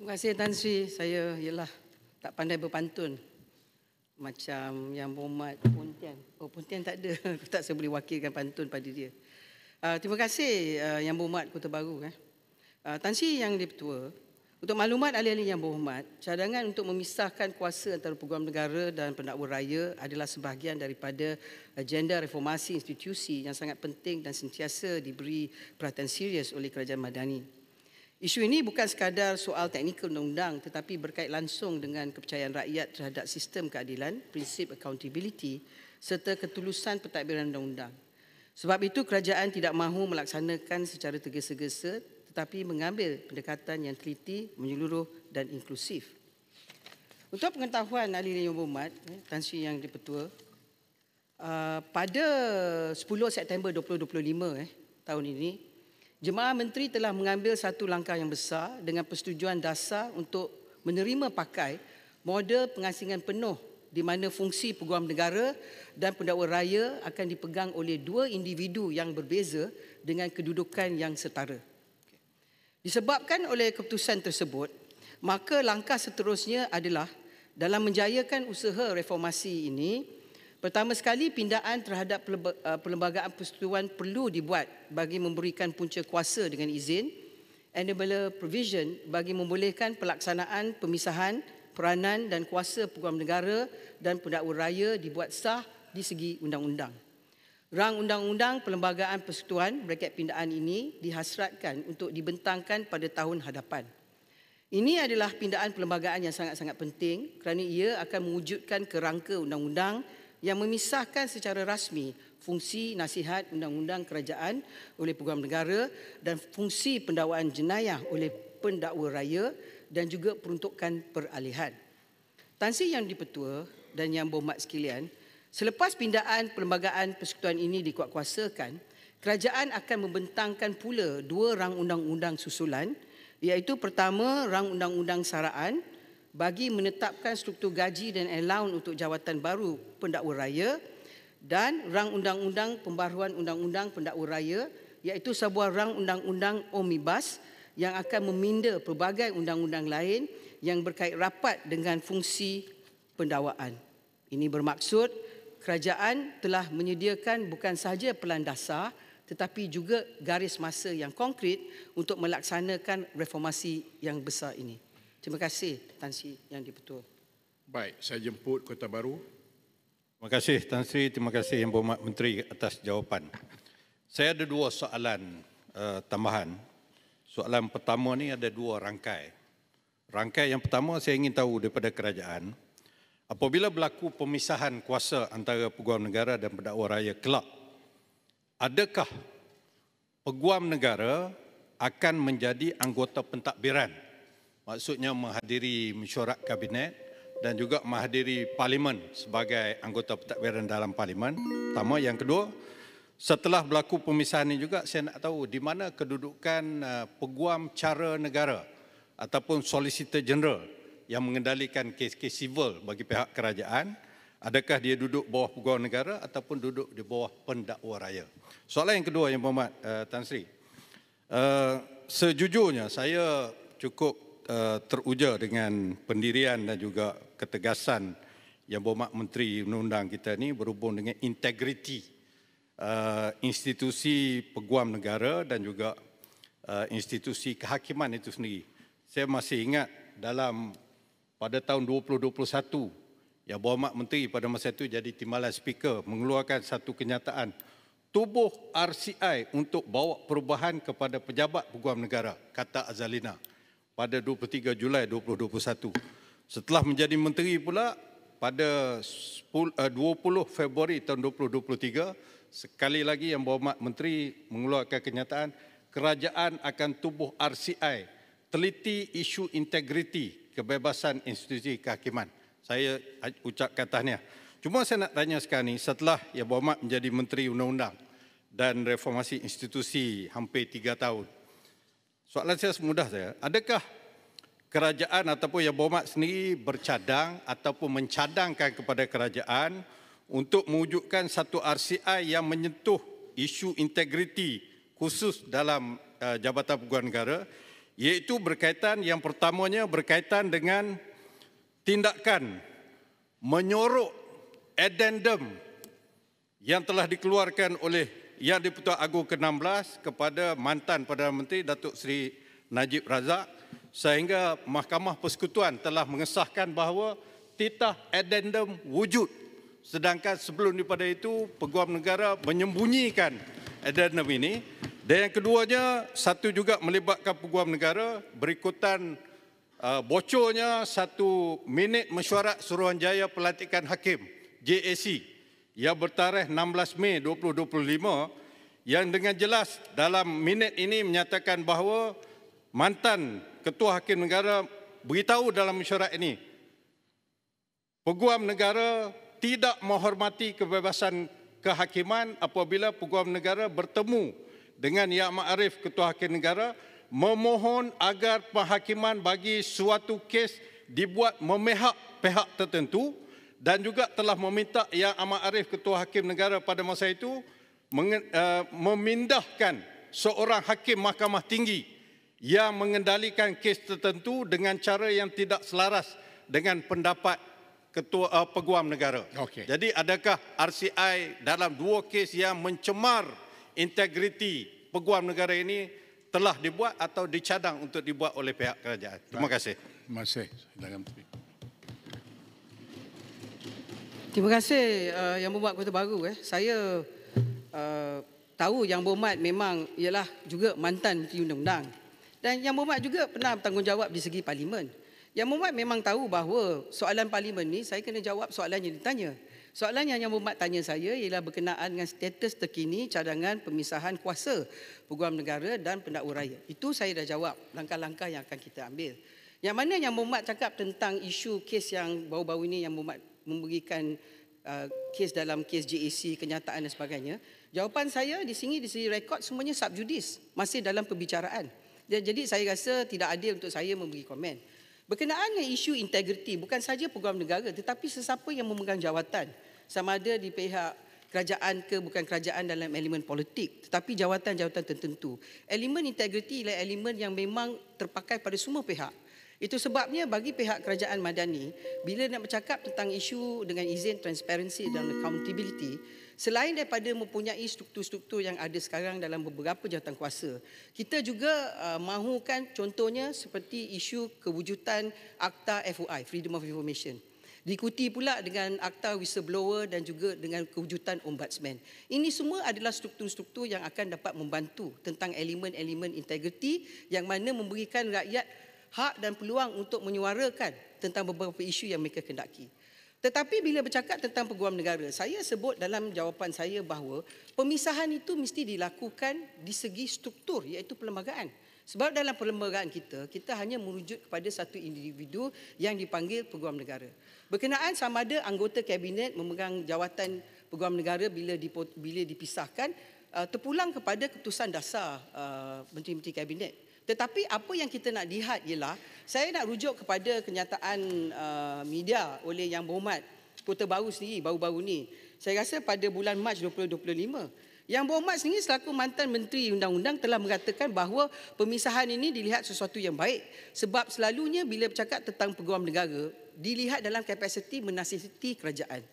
Terima kasih Tan Sri. Saya ialah tak pandai berpantun. Macam Yang Berhormat Pontian. Oh, Pontian tak ada. Aku tak saya boleh wakilkan pantun pada dia. Terima kasih Yang Berhormat Kota Baru. Tan Sri Yang Di-Pertua, untuk maklumat ahli-ahli Yang Berhormat, cadangan untuk memisahkan kuasa antara Peguam Negara dan Pendakwa Raya adalah sebahagian daripada agenda reformasi institusi yang sangat penting dan sentiasa diberi perhatian serius oleh Kerajaan Madani. Isu ini bukan sekadar soal teknikal undang-undang tetapi berkait langsung dengan kepercayaan rakyat terhadap sistem keadilan, prinsip accountability serta ketulusan pentadbiran undang-undang. Sebab itu kerajaan tidak mahu melaksanakan secara tergesa-gesa tetapi mengambil pendekatan yang teliti, menyeluruh dan inklusif. Untuk pengetahuan ahli Yang Berhormat, Tan Sri Yang Di-Pertua, pada 10 September 2025 tahun ini, Jemaah Menteri telah mengambil satu langkah yang besar dengan persetujuan dasar untuk menerima pakai model pengasingan penuh di mana fungsi Peguam Negara dan Pendakwa Raya akan dipegang oleh dua individu yang berbeza dengan kedudukan yang setara. Disebabkan oleh keputusan tersebut, maka langkah seterusnya adalah dalam menjayakan usaha reformasi ini, pertama sekali pindaan terhadap perlembagaan persekutuan perlu dibuat bagi memberikan punca kuasa dengan izin, enabler provision bagi membolehkan pelaksanaan pemisahan peranan dan kuasa Peguam Negara dan Pendakwa Raya dibuat sah di segi undang-undang. Rang Undang-Undang Perlembagaan Persekutuan pindaan ini dihasratkan untuk dibentangkan pada tahun hadapan. Ini adalah pindaan perlembagaan yang sangat-sangat penting kerana ia akan mewujudkan kerangka undang-undang yang memisahkan secara rasmi fungsi nasihat undang-undang kerajaan oleh Peguam Negara dan fungsi pendakwaan jenayah oleh Pendakwa Raya dan juga peruntukan peralihan. Tan Sri Yang Di-Pertua dan Yang Berhormat sekalian, selepas pindaan perlembagaan persekutuan ini dikuatkuasakan, kerajaan akan membentangkan pula dua rang undang-undang susulan, iaitu pertama rang undang-undang saraan bagi menetapkan struktur gaji dan allowance untuk jawatan baru Pendakwa Raya dan rang undang-undang pembaharuan undang-undang Pendakwa Raya, iaitu sebuah rang undang-undang omnibus yang akan meminda pelbagai undang-undang lain yang berkait rapat dengan fungsi pendakwaan. Ini bermaksud kerajaan telah menyediakan bukan sahaja pelan dasar tetapi juga garis masa yang konkret untuk melaksanakan reformasi yang besar ini. Terima kasih Tan Sri Yang Di-Pertua. Baik, saya jemput Kota Baru. Terima kasih Tan Sri, terima kasih Yang Berhormat Menteri atas jawapan. Saya ada dua soalan tambahan. Soalan pertama ni ada dua rangkai. Rangkai yang pertama saya ingin tahu daripada kerajaan, apabila berlaku pemisahan kuasa antara Peguam Negara dan Pendakwa Raya kelak, adakah Peguam Negara akan menjadi anggota pentadbiran? Maksudnya menghadiri mesyuarat kabinet dan juga menghadiri parlimen sebagai anggota pentadbiran dalam parlimen. Pertama. Yang kedua, setelah berlaku pemisahan ini juga saya nak tahu di mana kedudukan Peguam Cara Negara ataupun Solicitor General yang mengendalikan kes-kes sivil bagi pihak kerajaan. Adakah dia duduk bawah Peguam Negara ataupun duduk di bawah Pendakwa Raya? Soalan yang kedua Yang Berhormat Tan Sri, sejujurnya saya cukup teruja dengan pendirian dan juga ketegasan Yang Berhormat Menteri Undang-Undang kita ni berhubung dengan integriti institusi Peguam Negara dan juga institusi kehakiman itu sendiri. Saya masih ingat pada tahun 2021, Yang Berhormat Menteri pada masa itu jadi Timbalan Speaker mengeluarkan satu kenyataan tubuh RCI untuk bawa perubahan kepada pejabat Peguam Negara, kata Azalina, pada 23 Julai 2021. Setelah menjadi menteri pula pada 20 Februari tahun 2023, sekali lagi Yang Berhormat Menteri mengeluarkan kenyataan kerajaan akan tubuh RCI, teliti isu integriti kebebasan institusi kehakiman. Saya ucapkan tahniah. Cuma saya nak tanya sekarang ni, setelah Yang Berhormat menjadi Menteri Undang-Undang dan Reformasi Institusi hampir 3 tahun, soalan saya semudah saya, adakah kerajaan ataupun Yang Berhormat sendiri bercadang ataupun mencadangkan kepada kerajaan untuk mewujudkan satu RCI yang menyentuh isu integriti khusus dalam Jabatan Peguam Negara, iaitu yang pertamanya berkaitan dengan tindakan menyorok addendum yang telah dikeluarkan oleh Yang di-Pertuan Agong ke-16 kepada mantan Perdana Menteri Datuk Seri Najib Razak, sehingga Mahkamah Persekutuan telah mengesahkan bahawa titah addendum wujud, sedangkan sebelum daripada itu Peguam Negara menyembunyikan addendum ini. Dan yang keduanya, satu juga melibatkan Peguam Negara berikutan bocornya 1 minit mesyuarat Suruhanjaya Pelantikan Hakim JAC yang bertarikh 16 Mei 2025, yang dengan jelas dalam minit ini menyatakan bahawa mantan Ketua Hakim Negara beritahu dalam mesyuarat ini, Peguam Negara tidak menghormati kebebasan kehakiman apabila Peguam Negara bertemu dengan Yang Amat Arif Ketua Hakim Negara memohon agar penghakiman bagi suatu kes dibuat memihak pihak tertentu, dan juga telah meminta Yang Amat Arif Ketua Hakim Negara pada masa itu memindahkan seorang hakim Mahkamah Tinggi yang mengendalikan kes tertentu dengan cara yang tidak selaras dengan pendapat Ketua Peguam Negara. Okey. Jadi adakah RCI dalam 2 kes yang mencemar integriti Peguam Negara ini telah dibuat atau dicadang untuk dibuat oleh pihak kerajaan? Terima kasih. Terima kasih. Silakan Menteri. Terima kasih Yang Berhormat Kota Baru. Saya tahu Yang Berhormat memang ialah juga mantan Menteri Undang-Undang, dan Yang Berhormat juga pernah bertanggungjawab di segi Parlimen. Yang Berhormat memang tahu bahawa soalan Parlimen ni saya kena jawab soalan yang ditanya. Soalan yang Yang Berhormat tanya saya ialah berkenaan dengan status terkini cadangan pemisahan kuasa Peguam Negara dan Pendakwa Raya. Itu saya dah jawab langkah-langkah yang akan kita ambil. Yang mana Yang Berhormat cakap tentang isu kes yang baru-baru ini Yang Berhormat memberikan kes dalam kes JAC, kenyataan dan sebagainya. Jawapan saya di sini rekod semuanya subjudis, masih dalam pembicaraan. Jadi saya rasa tidak adil untuk saya memberi komen. Berkenaan dengan isu integriti, bukan saja Peguam Negara tetapi sesiapa yang memegang jawatan, sama ada di pihak kerajaan ke bukan kerajaan dalam elemen politik, tetapi jawatan-jawatan tertentu. Elemen integriti ialah elemen yang memang terpakai pada semua pihak. Itu sebabnya bagi pihak kerajaan madani, bila nak bercakap tentang isu dengan izin, transparansi dan accountability, selain daripada mempunyai struktur-struktur yang ada sekarang dalam beberapa jawatan kuasa, kita juga mahukan contohnya seperti isu kewujudan Akta FOI, Freedom of Information. Diikuti pula dengan Akta Whistleblower dan juga dengan kewujudan Ombudsman. Ini semua adalah struktur-struktur yang akan dapat membantu tentang elemen-elemen integriti yang mana memberikan rakyat hak dan peluang untuk menyuarakan tentang beberapa isu yang mereka kendaki. Tetapi bila bercakap tentang Peguam Negara, saya sebut dalam jawapan saya bahawa pemisahan itu mesti dilakukan di segi struktur, iaitu perlembagaan. Sebab dalam perlembagaan kita hanya merujuk kepada satu individu yang dipanggil Peguam Negara. Berkenaan sama ada anggota kabinet memegang jawatan Peguam Negara bila dipisahkan, terpulang kepada keputusan dasar Menteri-Menteri Kabinet. Tetapi apa yang kita nak lihat ialah, saya nak rujuk kepada kenyataan media oleh Yang Berhormat Kota Baru sendiri baru-baru ni. Saya rasa pada bulan Mac 2025. Yang Berhormat sendiri selaku mantan Menteri Undang-Undang telah mengatakan bahawa pemisahan ini dilihat sesuatu yang baik. Sebab selalunya bila bercakap tentang Peguam Negara, dilihat dalam kapasiti menasihati kerajaan.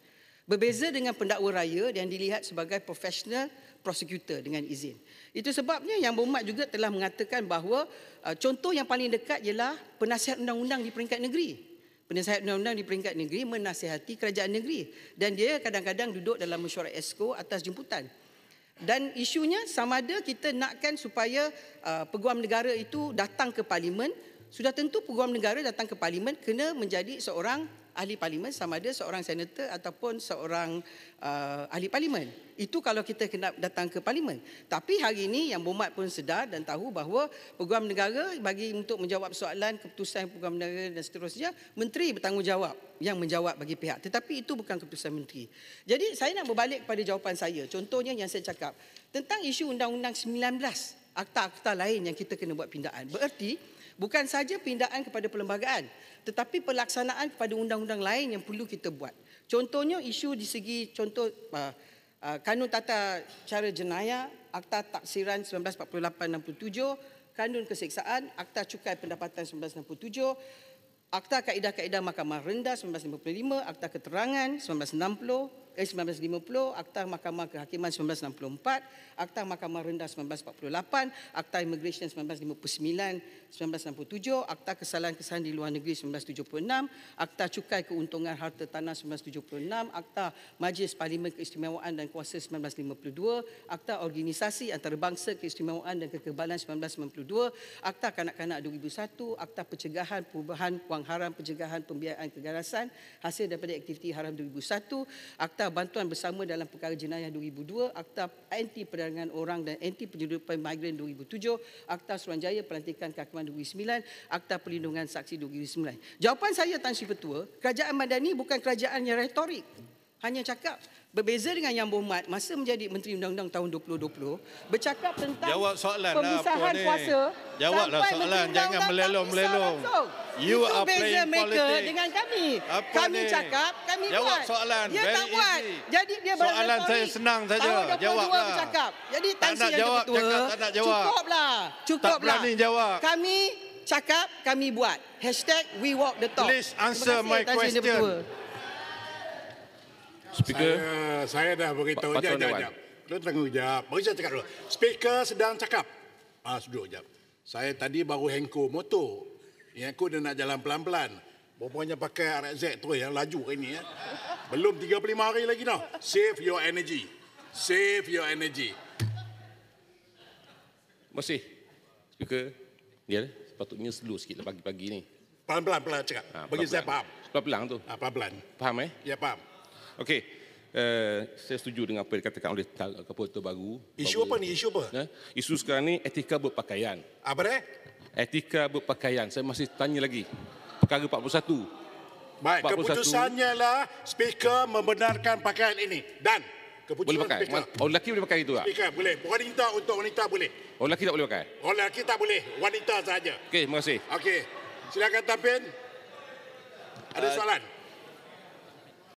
Berbeza dengan pendakwa raya yang dilihat sebagai profesional prosecutor dengan izin. Itu sebabnya Yang Berhormat juga telah mengatakan bahawa contoh yang paling dekat ialah penasihat undang-undang di peringkat negeri. Penasihat undang-undang di peringkat negeri menasihati kerajaan negeri, dan dia kadang-kadang duduk dalam mesyuarat EXCO atas jemputan. Dan isunya sama ada kita nakkan supaya Peguam Negara itu datang ke Parlimen. Sudah tentu Peguam Negara datang ke Parlimen kena menjadi seorang ahli Parlimen, sama ada seorang senator ataupun seorang ahli Parlimen. Itu kalau kita kena datang ke Parlimen. Tapi hari ini Yang Berhormat pun sedar dan tahu bahawa Peguam Negara bagi untuk menjawab soalan keputusan Peguam Negara dan seterusnya, Menteri bertanggungjawab yang menjawab bagi pihak. Tetapi itu bukan keputusan Menteri. Jadi saya nak berbalik kepada jawapan saya. Contohnya yang saya cakap tentang isu Undang-Undang 19, akta-akta lain yang kita kena buat pindaan. Bererti bukan saja pindaan kepada perlembagaan, tetapi pelaksanaan kepada undang-undang lain yang perlu kita buat. Contohnya isu di segi Kanun Tata Cara Jenayah, Akta Taksiran 1948-67, Kanun Keseksaan, Akta Cukai Pendapatan 1967, Akta Kaedah-Kaedah Mahkamah Rendah 1955, Akta Keterangan 1950, Akta Mahkamah Kehakiman 1964, Akta Mahkamah Rendah 1948, Akta Immigration 1959, 1967, Akta Kesalahan-Kesalahan di Luar Negeri 1976, Akta Cukai Keuntungan Harta Tanah 1976, Akta Majlis Parlimen Keistimewaan dan Kuasa 1952, Akta Organisasi Antarabangsa Keistimewaan dan Kekebalan 1992, Akta Kanak-Kanak 2001, Akta Pencegahan Perubahan Wang Haram Pencegahan Pembiayaan Keganasan hasil daripada aktiviti haram 2001, Akta Bantuan Bersama dalam Perkara Jenayah 2002, Akta Anti Perdagangan Orang dan Anti Penyeludupan Migran 2007, Akta Suruhanjaya Pelantikan Kehakiman 2009, Akta Perlindungan Saksi 2009. Jawapan saya, Tan Sri Ketua, kerajaan Madani bukan kerajaan yang retorik. Hanya cakap. Berbeza dengan Yang Berhormat, masa menjadi Menteri Undang-Undang tahun 2020, bercakap tentang Jawab soalan pemisahan lah, kuasa. Jawablah soalan, jangan melelong-melelong. You are playing politics. Dengan kami. Apa Kami ni? cakap, kami Jawab buat. soalan, Dia very tak buat. easy. Jadi dia Soalan saya senang saja. Tahun 22 Jawablah. bercakap. Jadi Tak Tan nak Sri Yang jawab, Ketua, cakap tak nak jawab. cukuplah. Tak berani jawab. Kami cakap, kami buat. #We walk the talk. Please answer Terima kasih, my Tan Sri Yang question. Ketua. Speaker. Saya dah beritahu. Pak Tuan Dewan. Jap. Lu tunggu jap. Bagi saya cakap dulu. Speaker sedang cakap. Duduk jap. Saya tadi baru hengko motor. Hengko dia nak jalan pelan-pelan. Rupanya pakai RZ tu yang laju ini. Belum 35 hari lagi dah. Save your energy. Save your energy. Terima kasih. Speaker. Dia sepatutnya slow sikit lah pagi-pagi ni. Pelan-pelan cakap. Bagi saya faham. Pelan-pelan tu. Pelan-pelan. Faham Ya, faham. Okey. Saya setuju dengan apa yang dikatakan oleh Kapolter baru. Isu apa ni? Isu apa? Isu sekarang ni etika berpakaian. Apa dia? Etika berpakaian. Saya masih tanya lagi. Perkara 41. Baik, 41. keputusannya lah Speaker membenarkan pakaian ini. Dan keputusan Boleh pakai. Speaker. Orang lelaki boleh pakai itu tak? Speaker boleh. Wanita untuk wanita boleh. Orang lelaki tak boleh pakai? Orang lelaki tak boleh. Wanita saja. Okey, terima kasih. Okey. Silakan Tampin. Ada soalan?